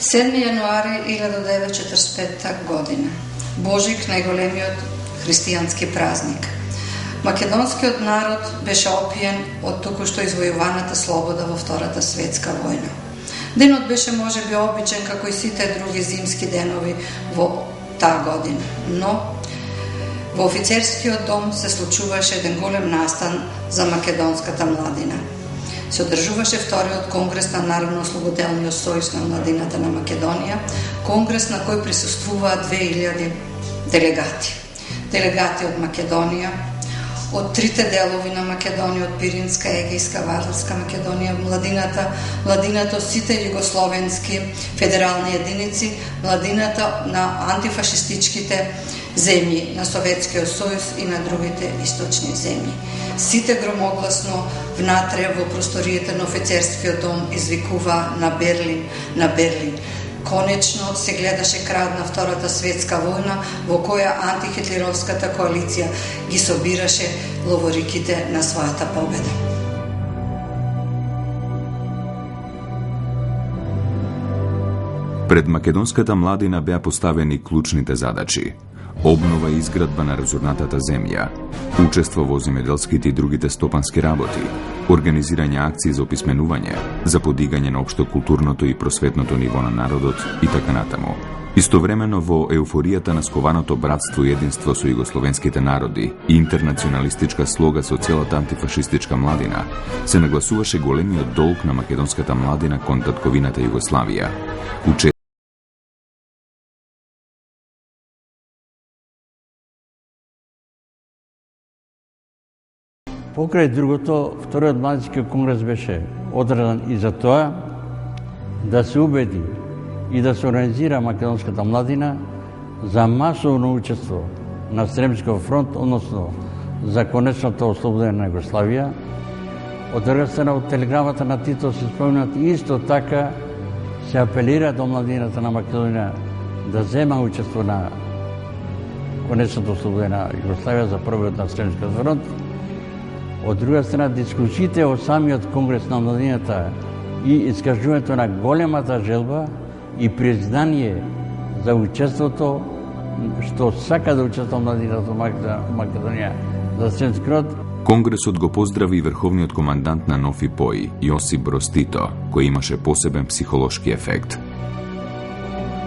7 јануари 1945 година. Божик, најголемиот христијански празник. Македонскиот народ беше опиен од токушто извојуваната слобода во Втората светска војна. Денот беше можеби обичен како и сите други зимски денови во таа година, но во офицерскиот дом се случуваше еден голем настан за македонската младина. Се одржуваше вториот конгрес на Народно-ослободелниот сојуз на младината на Македонија, конгрес на кој присуствуваа 2000 делегати. Делегати од Македонија, од трите делови на Македонија, од Пиринска, Егејска, Вардарска Македонија, младината од сите југословенски федерални единици, младината на антифашистичките земји на Советскиот сојуз и на другите источни земји. Сите громогласно внатре во просториите на офицерскиот дом извикува на Берлин, на Берлин. Конечно се гледаше крај на Втората светска војна, во која антихитлеровската коалиција ги собираше ловориките на својата победа. Пред македонската младина беа поставени клучните задачи: обнова и изградба на разорнатата земја, учество во земјоделските и другите стопански работи, организирање акции за описменување, за подигање на општо културното и просветното ниво на народот и така натаму. Истовремено во еуфоријата на скованото братство и единство со југословенските народи и интернационалистичка слога со целата антифашистичка младина, се нагласуваше големиот долг на македонската младина кон татковината Југославија. Покрај другото, вториот младински конгрес беше одржан и за тоа да се убеди и да се организира македонската младина за масовно учество на Сремскиот фронт, односно за конечното ослободење на Југославија. Од друга страна, од телеграмата на Тито се спомнат исто така се апелира до младината на Македонија да зема учество на конечното ослободење на Југославија за првиот на Сремскиот фронт. Од друга страна, дискусиите од самиот конгрес на младината и искажувањето на големата желба и признание за учеството, што сака да учества младината Македонија за Сремски род. Конгресот го поздрави и врховниот командант на Нофи Пои, Јосип Броз Тито, кој имаше посебен психолошки ефект.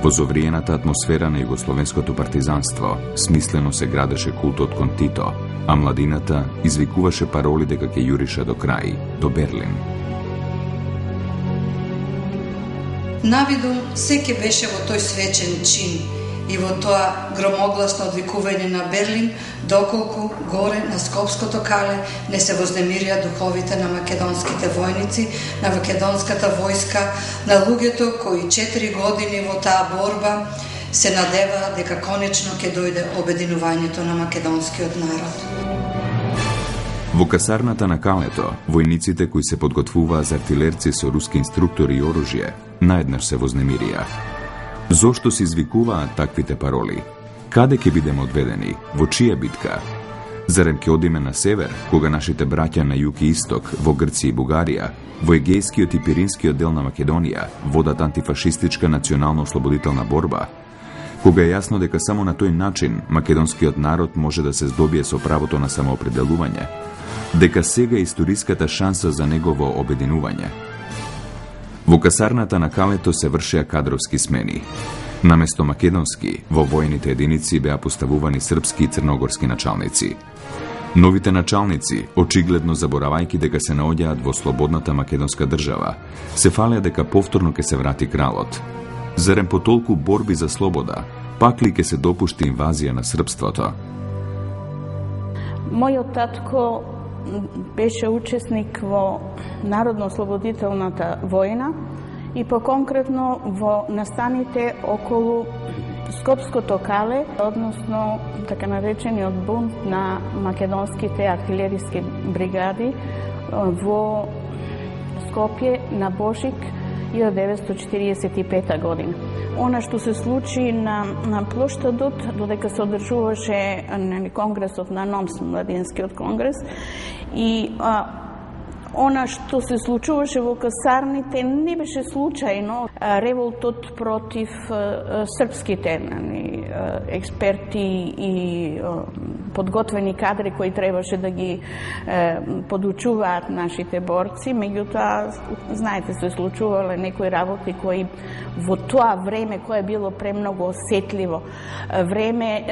Во зовриената атмосфера на југословенското партизанство, смислено се градеше култот кон Тито, а младината извикуваше пароли дека ќе јурише до крај, до Берлин. Навидум секи беше во тој свечен чин и во тоа громогласно одвикување на Берлин, доколку горе на Скопското кале не се вознемирија духовите на македонските војници, на македонската војска, на луѓето кои 4 години во таа борба се надева дека конечно ќе дојде обединувањето на македонскиот народ. Во касарната на Калето, војниците кои се подготвуваа за артилерци со руски инструктори и оружје, наеднаш се вознемирија. Зошто се извикуваат таквите пароли? Каде ќе бидеме одведени? Во чија битка? Зарем ќе одиме на север, кога нашите браќа на југ и исток, во Грција и Бугарија, во Егејскиот и Пиринскиот дел на Македонија, водат антифашистичка национално-ослободителна борба? Кога е јасно дека само на тој начин македонскиот народ може да се здобие со правото на самоопределување, дека сега е историската шанса за негово обединување. Во касарната на Калето се вршеа кадровски смени. Наместо македонски, во војните единици беа поставувани српски и црногорски началници. Новите началници, очигледно заборавајќи дека се наоѓаат во слободната македонска држава, се фалеа дека повторно ќе се врати кралот. Зарем по толку борби за слобода, пак ли ќе се допушти инвазија на српството? Мојот татко беше учесник во Народно-ослободителната војна и по-конкретно во настаните околу Скопското кале, односно така наречениот бунт на македонските артилериски бригади во Скопје на Божик 1945 година. Она што се случи на плоштадот, додека се одржуваше конгресот на НОМС, младинскиот конгрес, и Она што се случуваше во касарните не беше случајно. Револтот против српските експерти и подготвени кадри кои требаше да ги подучуваат нашите борци, меѓутоа, знаете, се случувале некои работи кои во тоа време кое било премногу осетливо, време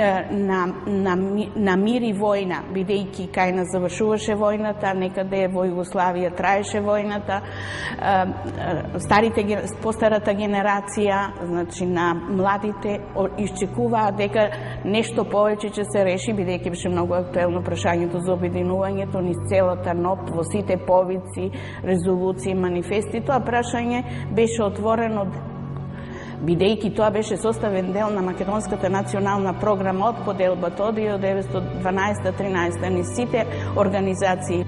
на мир и војна, бидејќи кај нас завршуваше војната, некаде во Југославија траеше војната, постарата генерација, значи на младите, исчекуваат дека нешто повеќе ќе се реши, бидејќи беше многу актуелно прашањето за обединувањето низ целата НОП, во сите повици, резолуции, манифести. Тоа прашање беше отворено, бидејќи тоа беше составен дел на Македонската национална програма од поделбата од 1912-13 низ сите организации.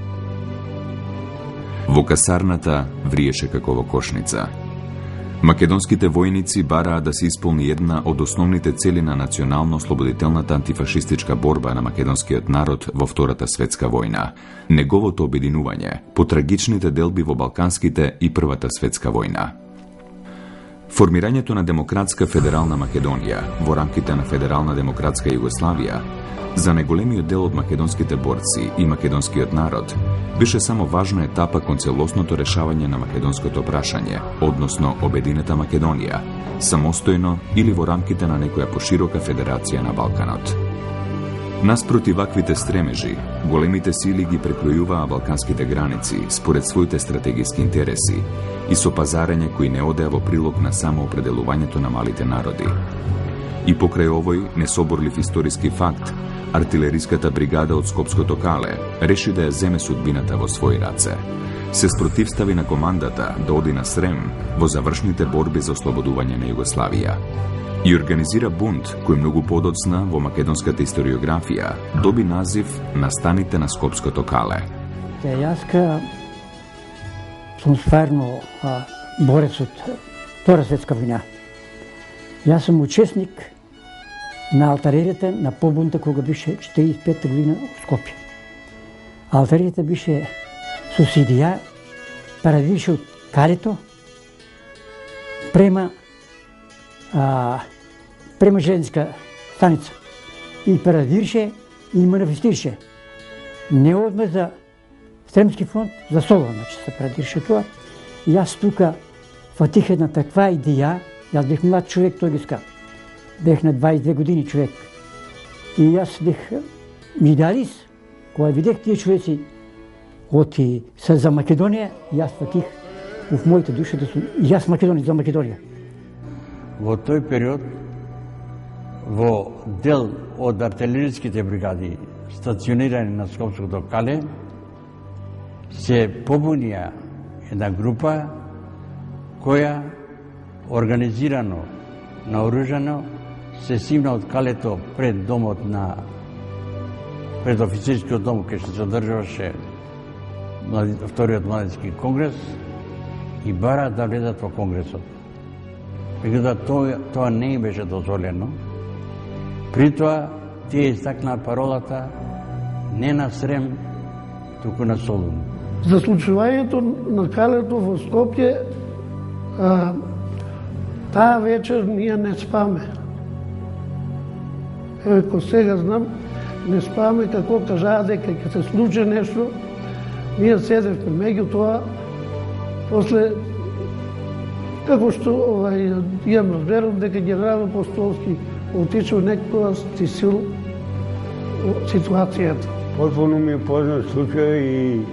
Во касарната вриеше како во кошница. Македонските војници бараа да се исполни една од основните цели на национално-слободителната антифашистичка борба на македонскиот народ во Втората светска војна, неговото обединување по трагичните делби во Балканските и Првата светска војна. Формирањето на Демократска федерална Македонија во рамките на Федерална демократска Југославија за најголемиот дел од македонските борци и македонскиот народ беше само важна етапа кон целосното решавање на македонското прашање, односно обединета Македонија, самостојно или во рамките на некоја поширока федерација на Балканот. Наспроти ваквите стремежи, големите сили ги прекројуваа балканските граници според своите стратегиски интереси и со пазарење кои не одеа во прилог на самоопределувањето на малите народи. И покрај овој несоборлив историски факт, артилериската бригада од Скопското Кале реши да ја земе судбината во своји раце. Се спротивстави на командата да оди на Срем во завршните борби за ослободување на Југославија и организира бунт кој многу подоцна во македонската историографија доби назив на станите на Скопското Кале. Јас сум стварно борец од Втора светска војна. Јас сум учесник на алтариите на побунта кога беше 45 година во Скопје. Алтариите беше сусидија, парадише од Калето, према железниска станица. И парадирше и манифестирше. Не одме за Сремски фронт, за Солон, значи се парадирше тоа. И јас тука фатих една таква идеја. Јас бех млад човек, тој ги ска. Бех на 22 години човек. И јас бех идеалист. Кога видех тие човеци оти се за Македонија, јас фатих в моите душа да сум јас Македонија за Македонија. Во тој период, во дел од артилериските бригади стационирани на Скопското Кале, се побунија една група која организирано, наоружано, се симна од Калето пред домот пред офицерскиот дом кај што се одржуваше Вториот младински конгрес и бара да влезат во конгресот. Меѓутоа тоа не им беше дозволено. При тоа тие истакнаа паролата не на Срем, туку на Солун. За случувањето на Калето во Скопје, таа вечер ние не спаме. Ко сега знам, не спаме како кажаа дека ќе се случи нешто. Ние седевме, меѓутоа, после, како што имам разберам дека генерал Апостолски отишел некоја стисил ситуацијата. Потполно ми е познат случај и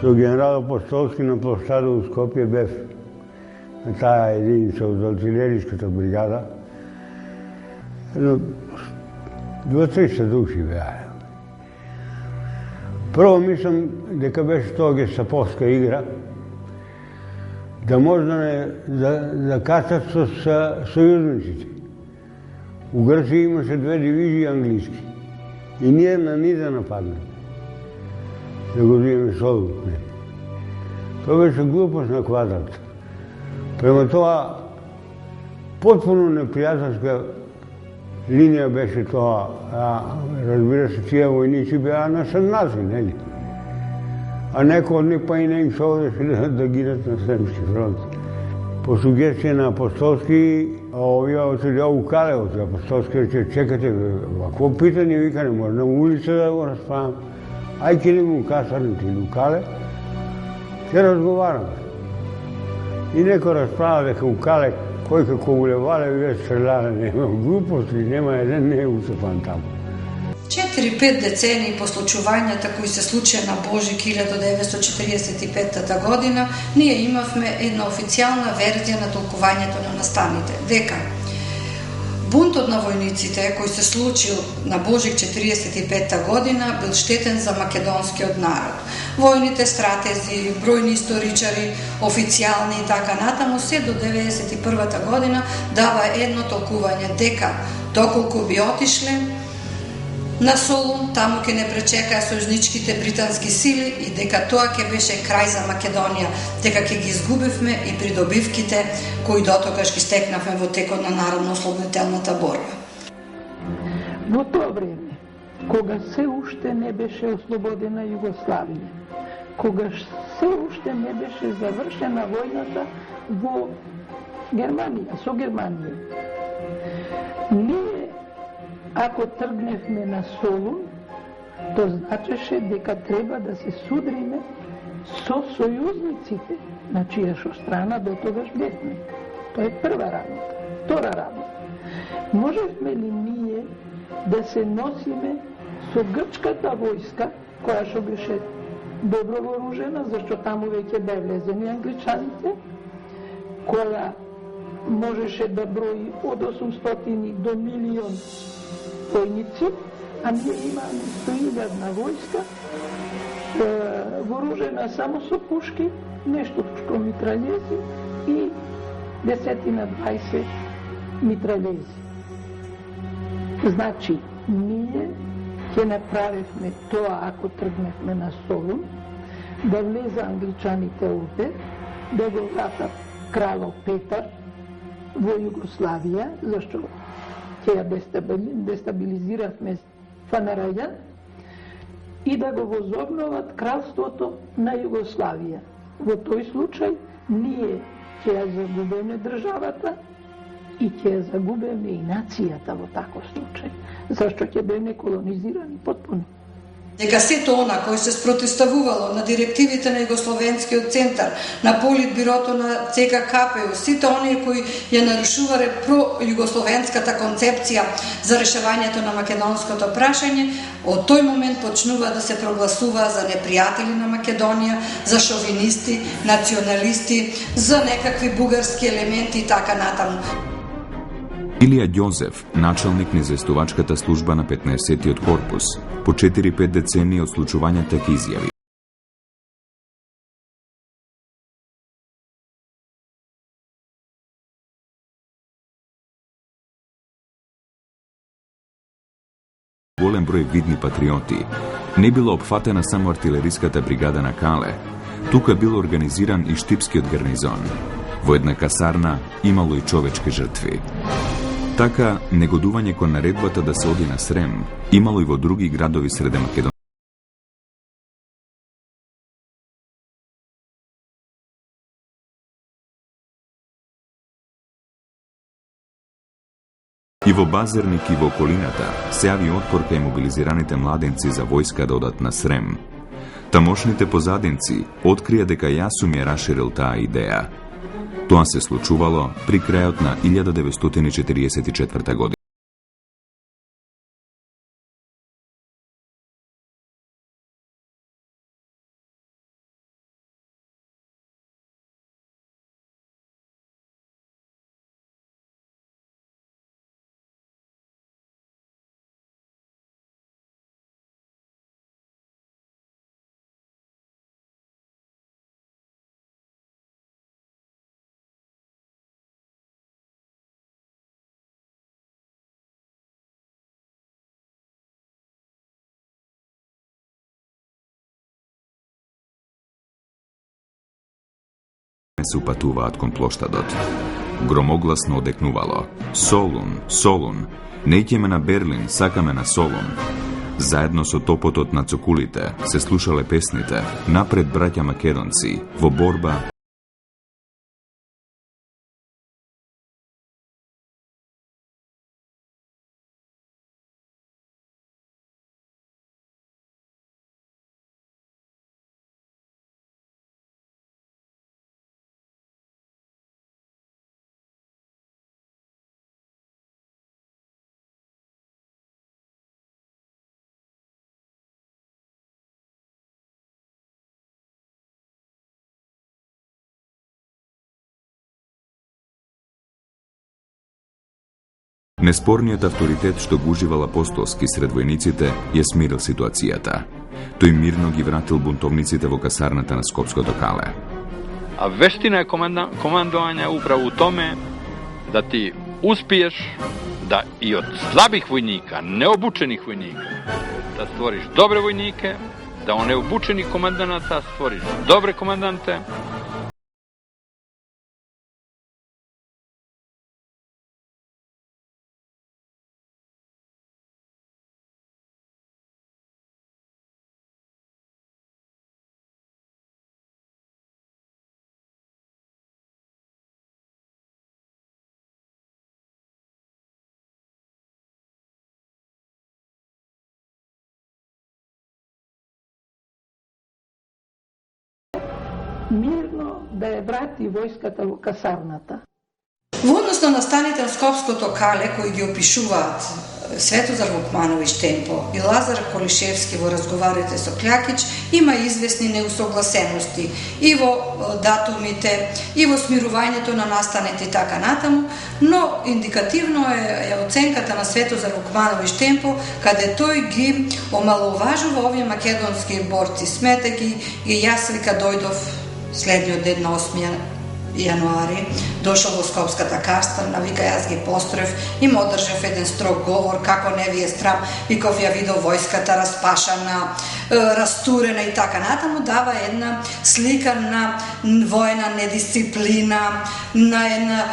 со генерал Апостолски на площада у Скопје бев на таа единица од артилериската бригада. 200-300 души беа. Прво мислам дека беше тоа гестаповска игра, да може да кацат со сојузниците. У Грција имаше 2 дивизии англиски и ние на ни да нападнем. Да го видиме Солун. Тоа беше глупост на квадрат. Према тоа, потполно непријателска линија беше тоа. Разбира се, тие војници беа насаднати, нели? а некој од нив па и не им се одеше да гинат на Сремски фронт. По сугестија на Апостолски, овие отиде у Кале, од Апостолски рече, чекате, какво питање, вика, не може на улица да го расправам. Ај ке му касарните или у Кале, ќе разговараме. И некој расправа дека у Кале, кој како улевале, вие стрелале, нема глупости, нема еден не усепан таму. 4-5 децении по случувањата кои се случија на Божик 1945 година, ние имавме една официјална верзија на толкувањето на настаните, дека бунтот на војниците кој се случил на Божик 45 година бил штетен за македонскиот народ. Војните стратези, бројни историчари, официјални и така натаму, се до 91 година дава едно толкување дека доколку би отишле на Солун, таму ќе не пречекаа сојузничките британски сили и дека тоа ќе беше крај за Македонија, дека ќе ги изгубивме и придобивките кои дотогаш ги стекнавме во текот на народно-ослободителната борба. Во тоа време, кога се уште не беше ослободена Југославија, кога се уште не беше завршена војната во Германија, со Германија, ние ако тргневме на Солун, то значеше дека треба да се судриме со сојузниците, на чијашо страна до тогаш бевме. Тоа е прва работа. Втора работа. Можевме ли ние да се носиме со грчката војска, која што беше добро вооружена, зашто таму веќе бе влезени англичаните, која можеше да брои од 800 до 1.000.000 војници, а ние имаме 100.000 војска, вооружена само со пушки, нешто митралези и 10-20 митралези. Значи, ние ќе направивме тоа ако тргневме на Солун, да влезе англичаните овде, да го вратат кралот Петар во Југославија, зашто ќе ја дестабилизиравме ФНРЈ и да го возобноват кралството на Југославија. Во тој случај ние ќе ја загубиме државата и ќе ја загубиме и нацијата во таков случај, зашто ќе биме колонизирани потпуно. Дека сето она кој се спротивставувало на директивите на Југословенскиот центар, на Политбирото на ЦК-КПУ, сите оние кои ја нарушувале про-југословенската концепција за решавањето на македонското прашање, од тој момент почнува да се прогласува за непријатели на Македонија, за шовинисти, националисти, за некакви бугарски елементи и така натаму. Илија Ѓозеф, началник на известувачката служба на 15-тиот корпус, по 4-5 децении од случувањата ќе изјави. Голем број видни патриоти. Не била опфатена само артилериската бригада на Кале, тука бил организиран и штипскиот гарнизон. Во една касарна имало и човечки жртви. Така, негодување кон наредбата да се оди на Срем имало и во други градови среде Македонија. И во Базерник и во околината се јави отпор кај мобилизираните младенци за војска да одат на Срем. Тамошните позадинци открија дека Јасум ја раширил таа идеја. Тоа се случувало при крајот на 1944 година. Се упатуваат кон плоштадот. Громогласно одекнувало: Солун, Солун, не ќеме на Берлин, сакаме на Солун. Заедно со топотот на цокулите се слушале песните "Напред браќа македонци" во борба Неспорниот авторитет што го уживал Апостолски сред војниците ја смирил ситуацијата. Тој мирно ги вратил бунтовниците во касарната на Скопското кале. А вештина е командување управо у томе да ти успиеш да и од слабих војника, необучених војника, да створиш добре војнике, да од необучени команданата створиш добре команданте. Мирно да ја врати војската во касарната. Во однос на настаните на Скопското кале, кои ги опишуваат Светозар Вукмановиќ Темпо и Лазар Колишевски во разговарите со Клјакиќ, има известни неусогласености и во датумите, и во смирувањето на настаните и така натаму, но индикативно е оценката на Светозар Вукмановиќ Темпо, каде тој ги омаловажува овие македонски борци, сметајќи ги јас вика дојдов следниот ден на 8 јануари, дошол во Скопската касарна, вика јас ги построев и му одржав еден строг говор, како не ви е страм, виков ја видов војската распашана, растурена и така натаму, дава една слика на војна недисциплина, на една,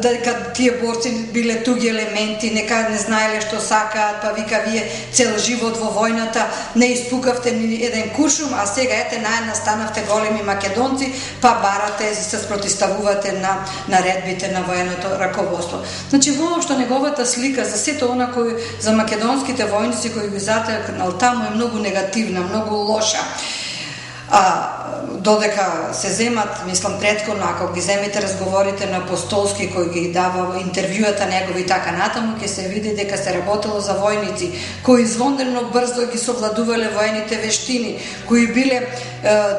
дека тие борци биле туги елементи, нека не знаеле што сакаат, па вика вие цел живот во војната не испукавте ни еден куршум, а сега ете наедна станавте големи македонци, па барате и се спротиставувате на наредбите на военото раководство. Значи, воопшто неговата слика за сето она кој за македонските војници кои ги затекнал таму е многу негативна, многу лоша. Додека се земат, мислам претходно, ако ги земите разговорите на Апостолски кој ги дава интервјуата негови и така натаму, ќе се види дека се работело за војници кои извонредно брзо ги совладувале воените вештини, кои биле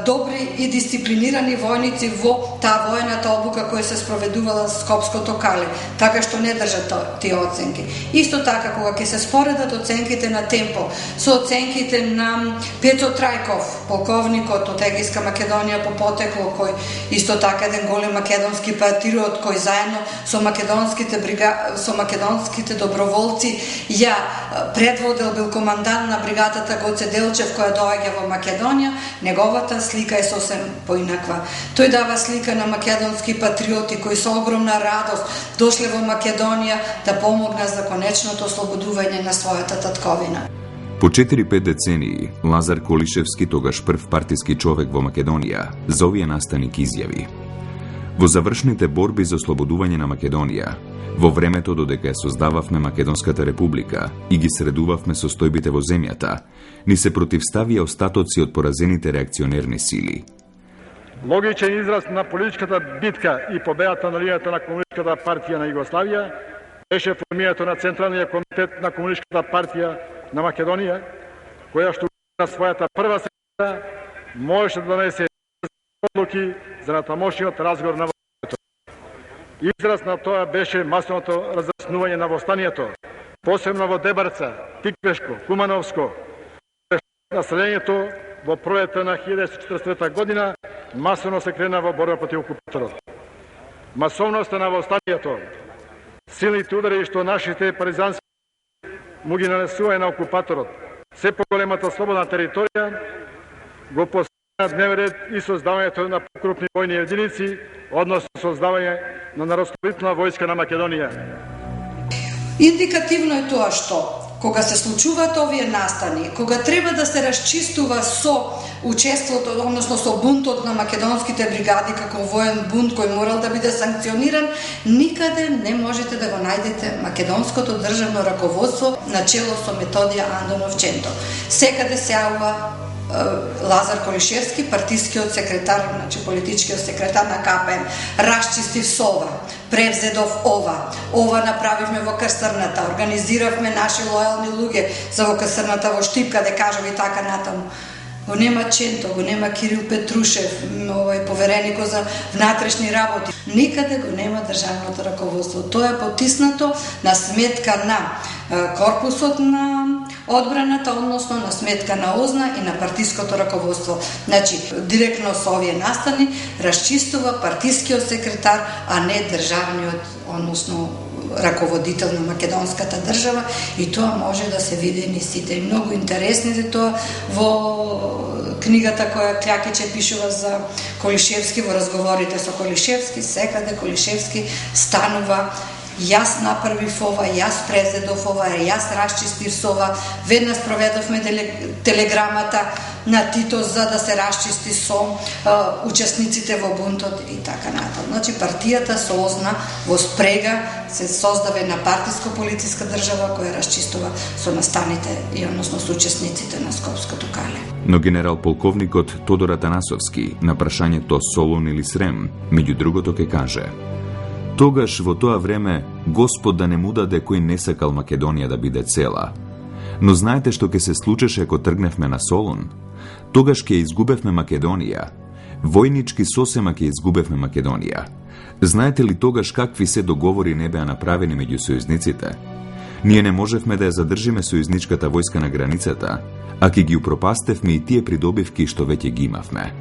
добри и дисциплинирани војници во таа воената обука која се спроведувала Скопското кале, така што не држат тие оценки. Исто така, кога ќе се споредат оценките на Темпо со оценките на Петро Трајков, полковникот од Егејска Македонија по потекло, кој исто така еден голем македонски патриот, кој заедно со македонските доброволци ја предводел, бил командант на бригадата Гоце Делчев која доаѓа во Македонија, неговата слика е сосем поинаква. Тој дава слика на македонски патриоти кои со огромна радост дошле во Македонија да помогнат за конечното ослободување на својата татковина. По 4-5 децении, Лазар Колишевски, тогаш прв партиски човек во Македонија, за овие настаник изјави: во завршните борби за ослободување на Македонија, во времето додека ја создававме Македонската република и ги средувавме состојбите во земјата, ни се противставија остатоци од поразените реакционерни сили. Логичен израз на политичката битка и победата на линијата на Комунистичката партија на Југославија беше формирањето на Централниот комитет на Комунистичката партија на Македонија, која што на својата прва седница можеше да донесе одлуки за натамошниот разговор на востанието. Израз на тоа беше масовното разраснување на востанието, посебно во Дебарца, Тиквешко, Кумановско. Населението во пролетта на 1943 година масовно се крена во борба против окупаторот. Масовноста на востанието, силните удари што нашите партизански му ги нанесување на окупаторот, се поголемата слободна територија, го постави на дневен ред и создавањето на покрупни војни единици, односно создавање на Народно-ослободителна војска на Македонија. Индикативно е тоа што кога се случуваат овие настани, кога треба да се расчистува со учеството, односно со бунтот на македонските бригади како воен бунт кој морал да биде санкциониран, никаде не можете да го најдете македонското државно раководство на чело со Методија Андонов Ченто. Секаде се јавува Лазар Колишевски, партискиот секретар, значи политичкиот секретар на КПМ, расчистив со ова, превзедов ова направивме во Касарната, организиравме наши лојални луѓе за во Касарната, во Штип, каде кажува и така натаму. Го нема Ченто, го нема Кирил Петрушев, повереникот за внатрешни работи. Никаде го нема државното раководство. Тоа е потиснато на сметка на корпусот на одбраната, односно на сметка на ОЗНА и на партиското раководство. Значи, директно со овие настани расчистува партискиот секретар, а не државниот, односно раководител на македонската држава, и тоа може да се види ни сите. И многу интересни е тоа во книгата која Клјакиче пишува за Колишевски, во разговорите со Колишевски, секаде Колишевски станува: јас направив ова, јас презедов ова, јас расчистив со ова, веднаш проведовме телеграмата на Тито за да се расчисти со учесниците во бунтот и така натаму. Значи партијата со ОЗНА во спрега се создава една партиско-полициска држава која расчистува со настаните и односно со учесниците на Скопското кале. Но генерал полковникот Тодор Атанасовски на прашањето Солун или Срем, меѓу другото ке каже: тогаш во тоа време Господ да не му даде кој не сакал Македонија да биде цела. Но знаете што ќе се случеше ако тргневме на Солун? Тогаш ќе изгубевме Македонија. Војнички сосема ќе изгубевме Македонија. Знаете ли тогаш какви се договори не беа направени меѓу сојузниците? Ние не можевме да ја задржиме сојузничката војска на границата, а ќе ги упропастевме и тие придобивки што веќе ги имавме.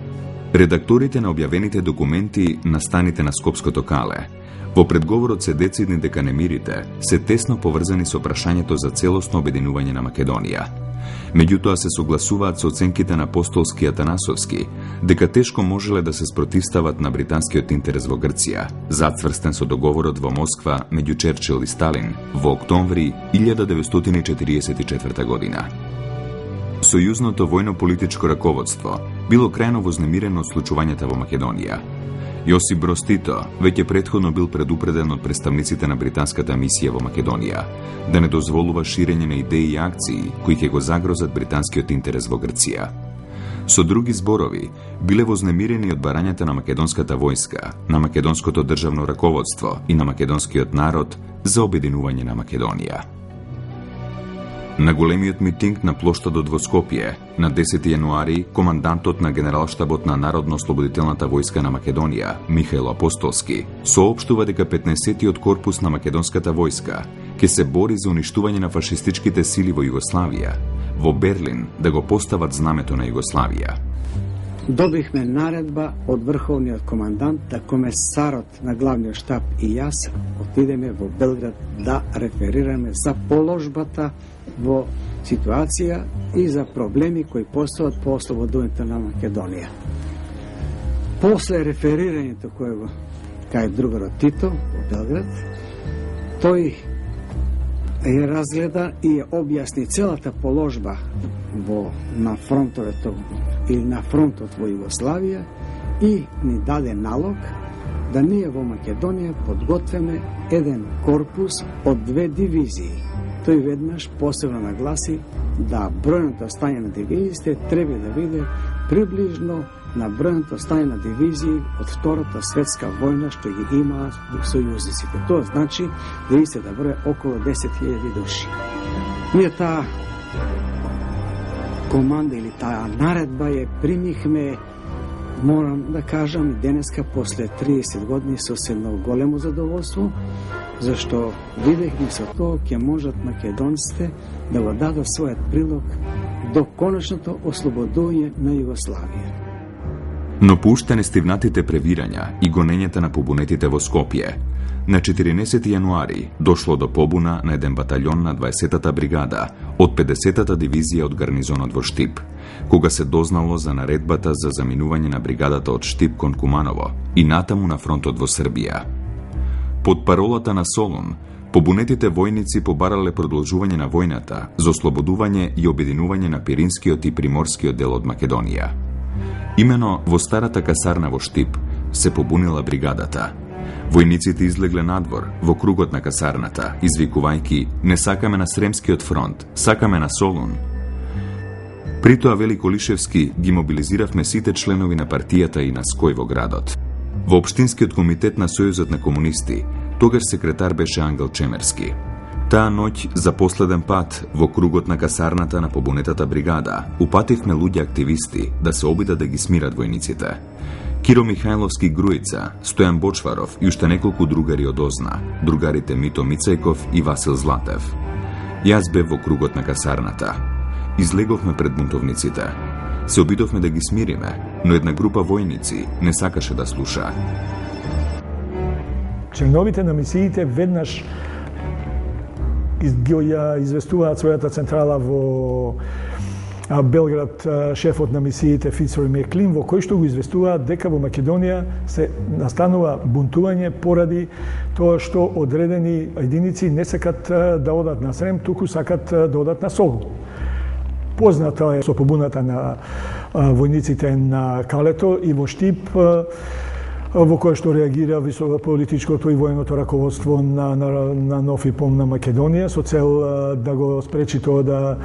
Редакторите на објавените документи на станите на Скопското кале во предговорот се децидни дека немирите се тесно поврзани со прашањето за целосно обединување на Македонија. Меѓутоа се согласуваат со оценките на Апостолски и Атанасовски дека тешко можеле да се спротивстават на британскиот интерес во Грција, зацврстен со договорот во Москва меѓу Черчил и Сталин во октомври 1944 година. Сојузното војно-политичко раководство било крајно вознемирено од случувањата во Македонија. Јосип Броз Тито веќе претходно бил предупреден од представниците на британската мисија во Македонија да не дозволува ширење на идеи и акции кои ќе го загрозат британскиот интерес во Грција. Со други зборови, биле вознемирени од барањата на македонската војска, на македонското државно раководство и на македонскиот народ за обединување на Македонија. На големиот митинг на плоштадот во Скопје, на 10 јануари, командантот на Генералштабот на Народно-ослободителната војска на Македонија, Михаил Апостолски, соопштува дека 15-тиот корпус на македонската војска ќе се бори за уништување на фашистичките сили во Југославија, во Берлин да го постават знамето на Југославија. Добихме наредба од врховниот командант да комесарот на главниот штаб и јас отидеме во Белград да реферираме за положбата во ситуација и за проблеми кои постојат по ослободувањето на Македонија. После реферирањето кое го кај другарот Тито во Белград, тој ја разгледа и ја објасни целата положба на фронтовето или на фронтот во Југославија и ни даде налог да ние во Македонија подготвиме еден корпус од 2 дивизии. Тој веднаш посебно нагласи да бројното стање на дивизиите треба да биде приближно на бројното стање на дивизии од Втората светска војна што ги имаа сојузниците. Тоа значи дивизиите да броја околу 10.000 души. Ние таа команда или таа наредба ја примихме, морам да кажам, и денеска после 30 години со се многу големо задоволство, зашто видехме со тоа ќе можат македонците да го дадат својот прилог до конечното ослободување на Југославија. Но пуштане стивнатите превирања и гонењата на побунетите во Скопје, на 14 јануари дошло до побуна на еден батаљон на 20-та бригада од 50-та дивизија од гарнизонот во Штип, кога се дознало за наредбата за заминување на бригадата од Штип кон Куманово и натаму на фронтот во Србија. Под паролата на Солун, побунетите војници побарале продолжување на војната за ослободување и обединување на Пиринскиот и Приморскиот дел од Македонија. Имено во старата касарна во Штип се побунила бригадата. Војниците излегле надвор во кругот на касарната, извикувајќи: "Не сакаме на Сремскиот фронт, сакаме на Солун." При тоа Велико Лишевски ги мобилизиравме сите членови на партијата и на Ској во градот. Во Општинскиот комитет на Сојузот на комунисти, тогаш секретар беше Ангел Чемерски. Таа ноќ, за последен пат, во кругот на касарната на побунетата бригада, упативме луѓе активисти да се обидат да ги смират војниците. Киро Михајловски Груица, Стојан Бочваров и уште неколку другари од Озна, другарите Мито Мицајков и Васил Златев. Јас бев во кругот на касарната. Излеговме пред бунтовниците. Се обидовме да ги смириме, но една група војници не сакаше да слуша. Членовите на мисиите веднаш ја известуваат својата централа во Белград, шефот на мисиите Фицрой Меклин, во кој што го известуваат дека во Македонија се настанува бунтување поради тоа што одредени единици не сакат да одат на Срем, туку сакат да одат на Солун. Позната е со побуната на војниците на Калето и во Штип, во кој што реагира високополитичкото и војното раководство на Нов ИПОМ на Македонија со цел да го спречи тоа да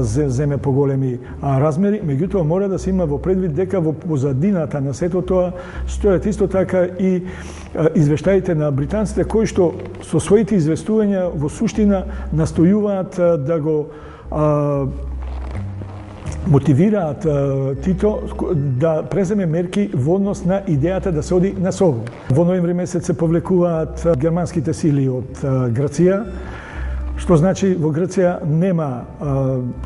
земе поголеми размери. Меѓутоа мора да се има во предвид дека во позадината на сето тоа стојат исто така и извештаите на британците кои што со своите известувања во суштина настојуваат да го мотивираат Тито да преземе мерки во однос на идејата да се оди на Солун. Во ноември месец се повлекуваат германските сили од Грција, што значи во Грција нема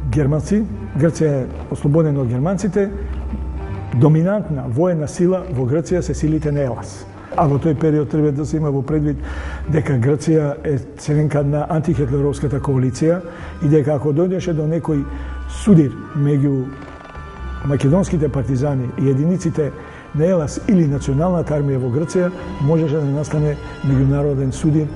германци, Грција е ослободена од германците, доминантна воена сила во Грција се силите на Елас. А во тој период треба да се има во предвид дека Грција е членка на антихитлеровската коалиција и дека ако дојдеше до некој судир меѓу македонските партизани и единиците на Елас или националната армија во Грција, можеше да настане меѓународен судир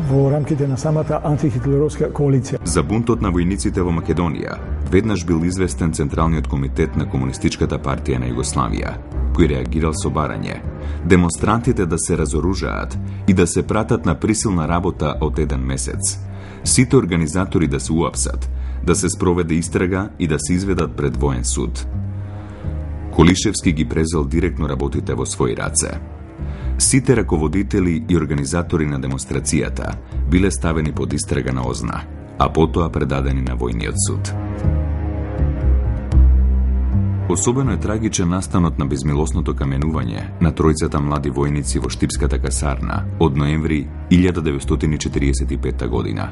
во рамките на самата антихитлеровска коалиција. За бунтот на војниците во Македонија веднаш бил известен Централниот комитет на Комунистичката партија на Југославија, кој реагирал со барање демонстрантите да се разоружаат и да се пратат на присилна работа од еден месец. Сите организатори да се уапсат, да се спроведе истрага и да се изведат пред воен суд. Колишевски ги презел директно работите во своји раце. Сите раководители и организатори на демонстрацијата биле ставени под истрага на Озна, а потоа предадени на војниот суд. Особено е трагичен настанот на безмилосното каменување на тројцата млади војници во Штипската касарна од ноември 1945 година.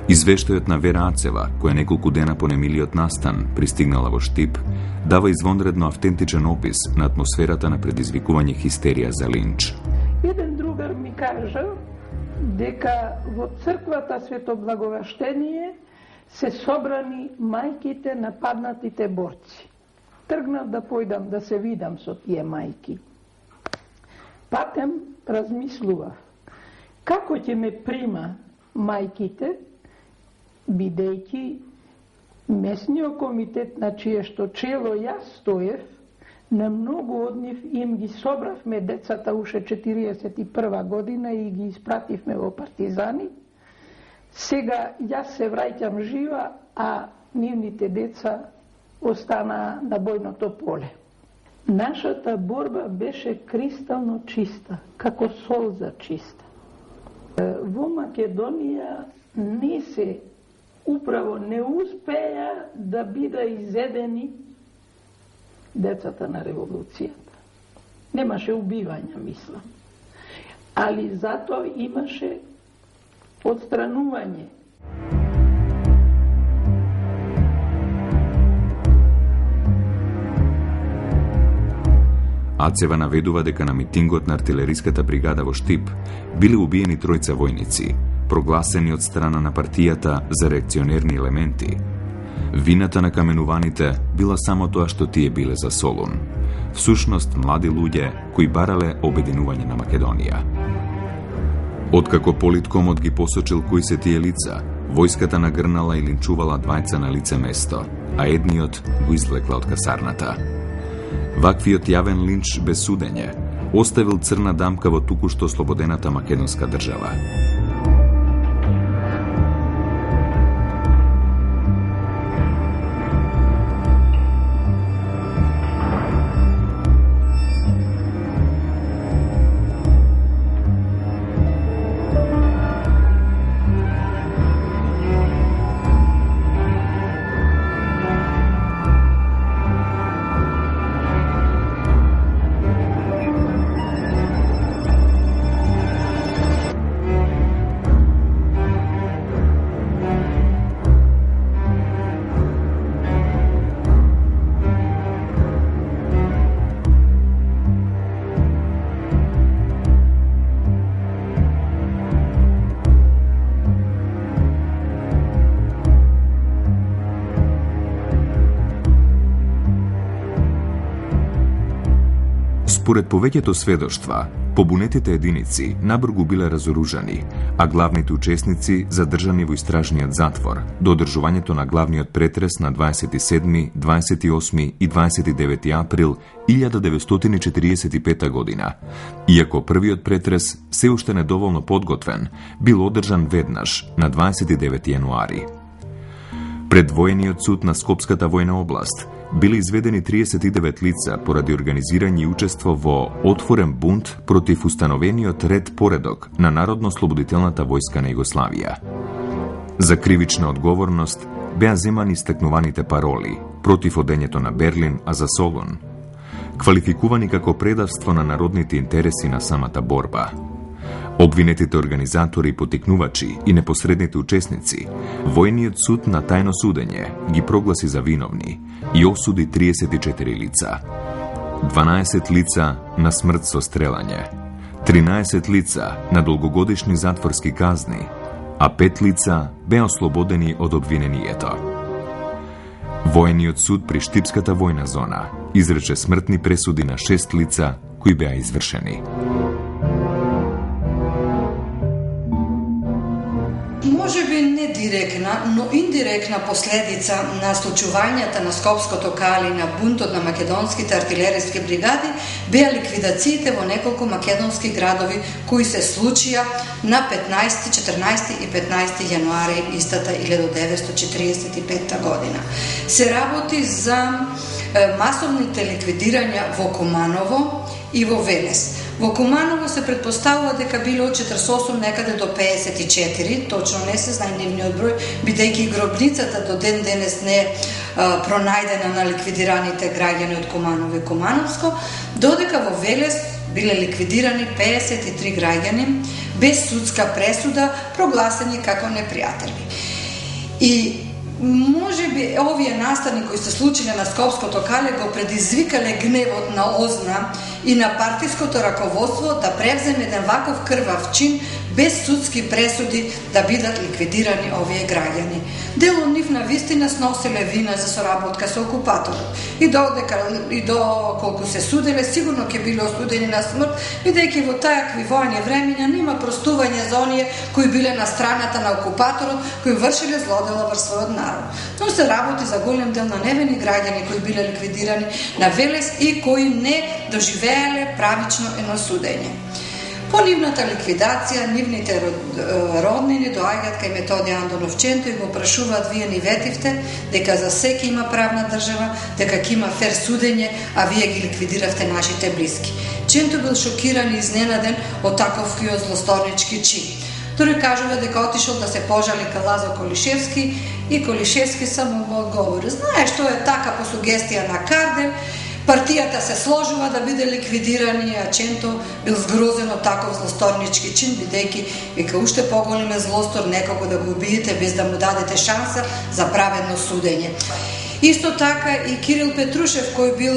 Извештајот на Вера Ацева, која неколку дена по немилиот настан пристигнала во Штип, дава извонредно автентичен опис на атмосферата на предизвикување хистерија за линч. Еден другар ми кажа дека во црквата Свето Благовештение се собрани мајките на паднатите борци. Тргнав да појдам да се видам со тие мајки. Патем размислував како ќе ме прима мајките, бидејќи месниот комитет на чие што чело јас стоев, на многу од нив им ги собравме децата уште 41 година и ги испративме во партизани. Сега јас се враќам жива, а нивните деца остана на бојното поле. Нашата борба беше кристално чиста, како солза чиста. Во Македонија управо не успеа да бида изедени децата на револуцијата. Немаше убивања, мислам. Али затоа имаше отстранување. Ацева наведува дека на митингот на артилериската бригада во Штип биле убиени тројца војници, прогласени од страна на партијата за реакционерни елементи. Вината на каменуваните била само тоа што тие биле за Солун. Всушност, млади луѓе кои барале обединување на Македонија. Откако политкомот ги посочил кои се тие лица, војската нагрнала и линчувала двајца на лице место, а едниот го извлекла од касарната. Ваквиот јавен линч без судење оставил црна дамка во туку-што ослободената македонска држава. Според повеќето сведоштва, побунетите единици набргу биле разоружани, а главните учесници задржани во истражниот затвор до одржувањето на главниот претрес на 27, 28 и 29 април 1945 година. Иако првиот претрес, се уште недоволно подготвен, бил одржан веднаш на 29 јануари. Пред воениот суд на Скопската војна област биле изведени 39 лица поради организирање и учество во отворен бунт против установениот ред поредок на Народно-слободителната војска на Југославија. За кривична одговорност беа земани истакнуваните пароли против одењето на Берлин, а за Солун, квалификувани како предавство на народните интереси на самата борба. Обвинетите организатори, потикнувачи и непосредните учесници, војниот суд на тајно судење ги прогласи за виновни и осуди 34 лица. 12 лица на смрт со стрелање, 13 лица на долгогодишни затворски казни, а 5 лица беа ослободени од обвинението. Војниот суд при Штипската војна зона изрече смртни пресуди на 6 лица кои беа извршени. Може би не директна, но индиректна последица на случувањата на Скопското кали на бунтот на македонските артилериски бригади беа ликвидациите во неколку македонски градови кои се случија на 15, 14 и 15 јануари истата 1945 година. Се работи за масовните ликвидирања во Куманово и во Велес. Во Куманово се предпоставува дека биле од 48 некаде до 54, точно не се знае нивниот број, бидејќи гробницата до ден денес не е пронајдена на ликвидираните граѓани од Куманово и Кумановско, додека во Велес биле ликвидирани 53 граѓани без судска пресуда, прогласени како непријатели. И може би овие настани кои се случиле на Скопското кале го предизвикале гневот на ОЗНА и на партиското раководство да превземе еден ваков крвав чин без судски пресуди да бидат ликвидирани овие граѓани. Дел од нив на вистина сноселе вина за соработка со окупаторот. И доколку се суделе, сигурно ќе биле осудени на смрт, бидејќи во тајакви војни времења нема простување за оние кои биле на страната на окупаторот, кои вршиле злодела врз својот народ. Но се работи за голем дел на невини граѓани кои биле ликвидирани на Велес и кои не доживеале правично едно судење. По нивната ликвидација, нивните роднини доаѓаат кај Методија Андоновченто и го прашуваат: вие ни ветивте дека за секи има правна држава, дека ќе има фер судење, а вие ги ликвидиравте нашите блиски. Ченто бил шокиран и изненаден од таковиот злосторнички чин. Тој кажува дека отишол да се пожали кај Лазо Колишевски и Колишевски само му одговори: знаеш, што е така по сугестија на Кардель, партијата се сложува да биде ликвидирани, а Ченто бил згрозен од таков злосторнички чин, бидејќи вика уште поголем е злостор некого да го убиете без да му дадете шанса за праведно судење. Исто така и Кирил Петрушев, кој бил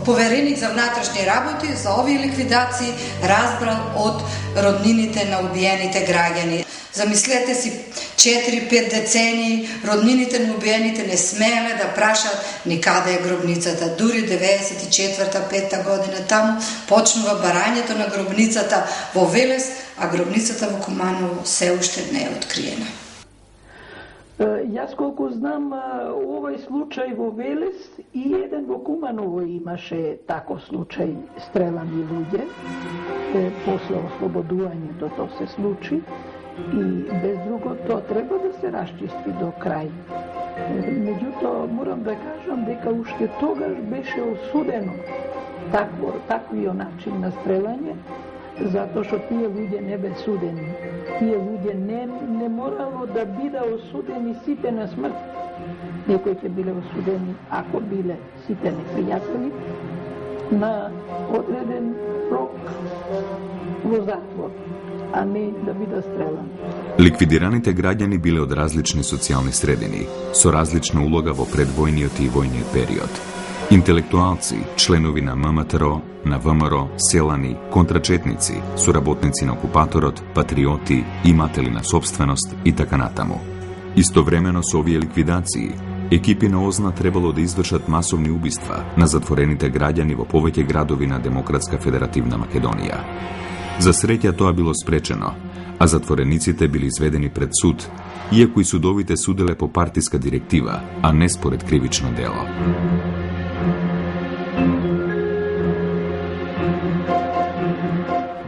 повереник за внатрешни работи, за овие ликвидации разбрал од роднините на убиените граѓани. Замислете си, 4-5 децении роднините на убиените не смееле да прашат ни каде е гробницата. Дури 94-5 година таму почнува барањето на гробницата во Велес, а гробницата во Куманово се уште не е откриена. Јас колку знам, овој случај во Велес и еден во Куманово имаше тако случај, стрелани луѓе. После ослободувањето тоа се случи и без друго тоа треба да се расчисти до крај. Меѓутоа, морам да кажам дека уште тогаш беше осудено таквиот начин на стрелање, затоа што тие луѓе не бе судени. Тие луѓе не морало да биде осудени сите на смрт. Некои ќе биле осудени, ако биле сите непријатели, на одреден рок во затвор, а не да биде стрелани. Ликвидираните граѓани биле од различни социјални средини, со различна улога во предвојниот и војниот период. Интелектуалци, членови на ММТРО, на ВМРО, селани, контрачетници, соработници на окупаторот, патриоти, иматели на собственост и така натаму. Истовремено со овие ликвидации, екипи на ОЗНА требало да извршат масовни убиства на затворените граѓани во повеќе градови на Демократска федеративна Македонија. За среќа тоа било спречено, а затворениците били изведени пред суд, иако и судовите суделе по партиска директива, а не според кривично дело.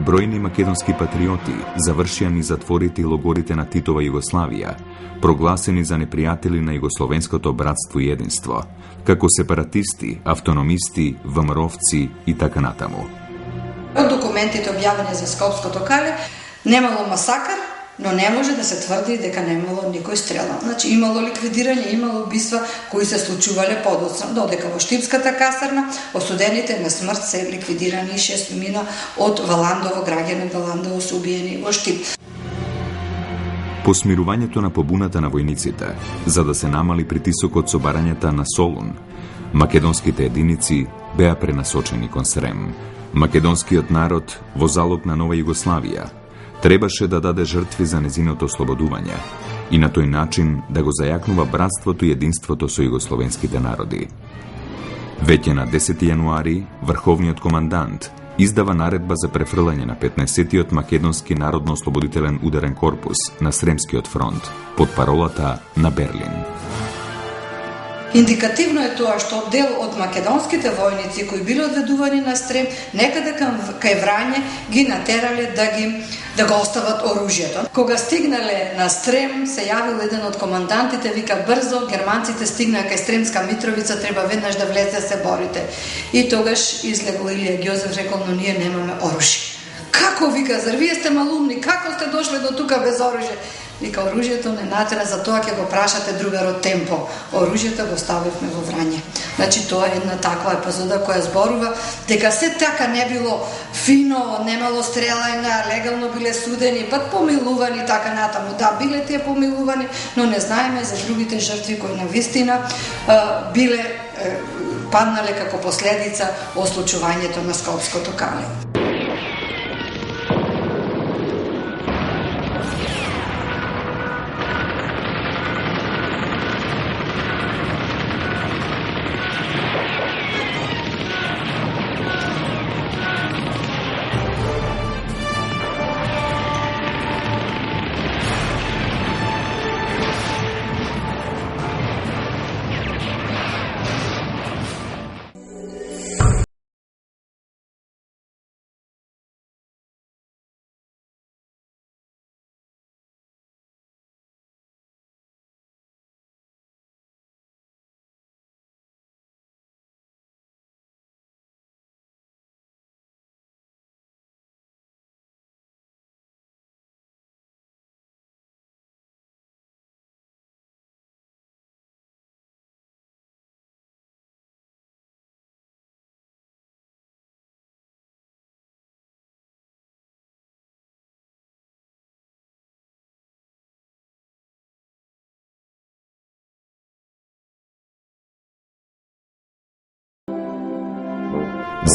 Бројни македонски патриоти завршија низ затворите и логорите на Титова Југославија, прогласени за непријатели на југословенското братство и единство, како сепаратисти, автономисти, ВМРО-вци и така натаму. Од документите објавени за Скопското кале, немало масакар, но не може да се тврди дека немало никој стрелан. Значи, имало ликвидирање, имало убиства кои се случувале подоцна, додека во Штипската касарна осудените на смрт се ликвидирани и 6 од Валандово, граѓани од Валандово се убиени во Штип. По смирувањето на побуната на војниците, за да се намали притисокот со барањата на Солун, македонските единици беа пренасочени кон Срем. Македонскиот народ, во залог на нова Југославија, требаше да даде жртви за незиното ослободување и на тој начин да го зајакнува братството и единството со југословенските народи. Веќе на 10 јануари, врховниот командант издава наредба за префрлање на 15-тиот македонски народно-ослободителен ударен корпус на Сремскиот фронт под паролата на Берлин. Индикативно е тоа што дел од македонските војници кои биле одведувани на Стрем, некаде кај Врање ги натерале да го остават оружјето. Кога стигнале на Стрем, се јавил еден од командантите, вика брзо, германците стигнаа кај Стремска Митровица, треба веднаш да влезе да се борите. И тогаш излегол Илија Ѓозеф, рекол, но ние немаме оружје. Како, вика, зар вие сте малумни, како сте дошле до тука без оружје? Вика, оружјето не натера, за тоа ќе го прашате другарот Темпо. Оружјето го ставивме во Врање. Значи, тоа е една таква епизода која зборува дека се така не било фино, немало стрелање, легално биле судени, пат помилувани така натаму. Да, биле тие помилувани, но не знаеме за другите жртви кои навистина биле паднале како последица од случувањето на Скопското кале.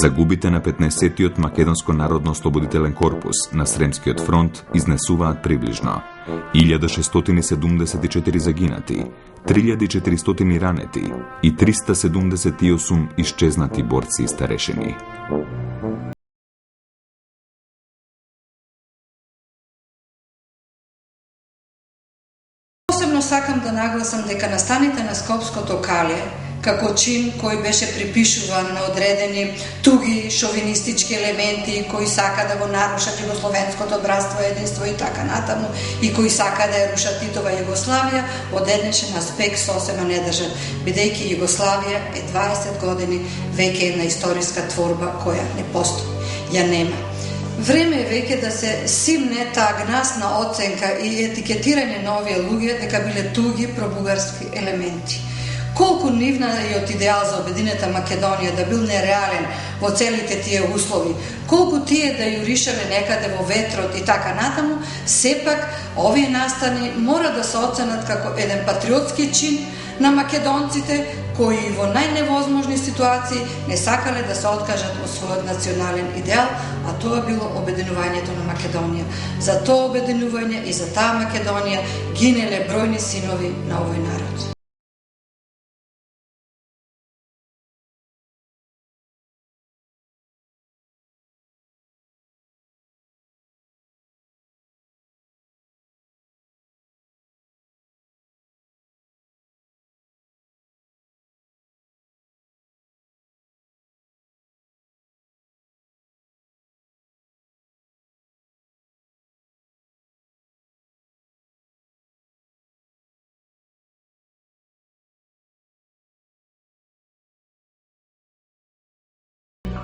Загубите на 15-тиот Македонско народно-ослободителен корпус на Сремскиот фронт изнесуваат приближно 1674 загинати, 3400 ранети и 378 исчезнати борци и старешини. Посебно сакам да нагласам дека настаните на Скопското кале како чин кој беше припишуван на одредени туги шовинистички елементи кои сака да го нарушат југословенското братство, единство и така натаму и кои сака да ја рушат Титова Југославија, од еднешен аспект сосема не држат, бидејќи Југославија е 20 години веќе една историска творба која не постои, ја нема. Време е веќе да се симне таа гнасна оценка и етикетирање на овие луѓе дека биле туги пробугарски елементи. Колку нивниот идеал за обединета Македонија да бил нереален во целите тие услови, колку тие да јуришеле некаде во ветрот и така натаму, сепак овие настани мора да се оценат како еден патриотски чин на македонците кои во најневозможни ситуации не сакале да се откажат од својот национален идеал, а тоа било обединувањето на Македонија. За тоа обединување и за таа Македонија гинеле бројни синови на овој народ.